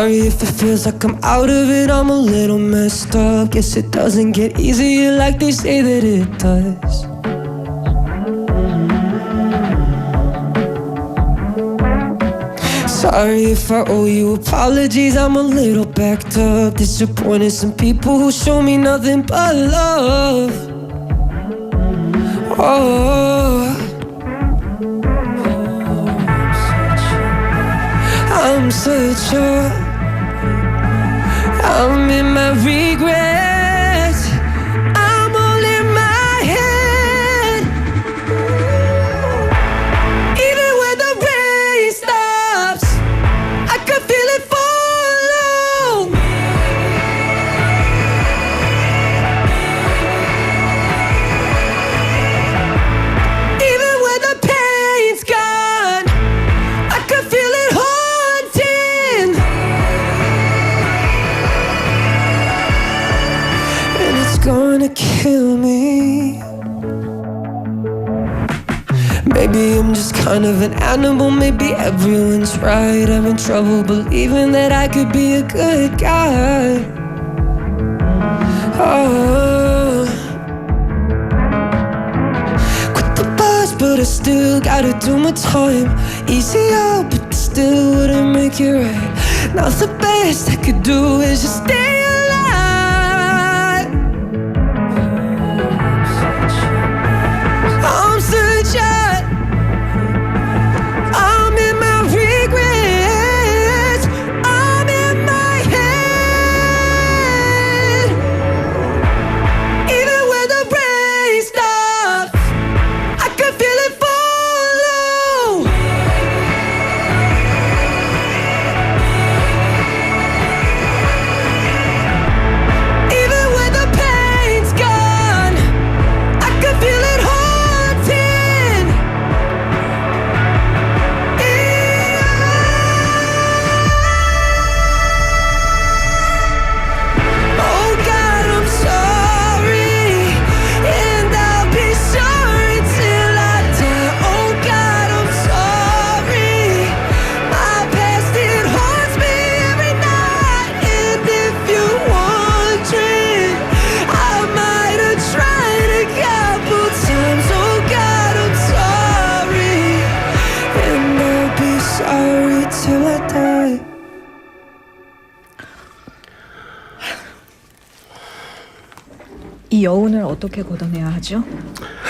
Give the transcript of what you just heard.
Sorry if it feels like I'm out of it, I'm a little messed up. Guess it doesn't get easier like they say that it does. Sorry if I owe you apologies, I'm a little backed up. Disappointed some people who show me nothing but love. Oh, I'm such a I'm in my regrets. I'm all in my head. Even when the rain stops, I can feel it follow. Even when the pain's gone, I can feel it haunting. And it's gonna kill me. Maybe I'm just kind of an animal. Maybe everyone's right. Having trouble believing that I could be a good guy. Oh, quit the buzz, but I still gotta do my time. Easy out, but this still wouldn't make it right. Now the best I could do is just stay alive. I'm such a I'm in my regrets. I'm in my head. Even when the rain stops, I can feel it follow. Even when the pain's gone, I can feel it haunting. Oh God, I'm sorry, and I'll be sorry till I die. Oh God, I'm sorry. My past, it haunts me every night. And if you're wondering, I might have tried a couple times. Oh God, I'm sorry, and I'll be sorry till I die. 이 여운을 어떻게 걷어내야 하죠?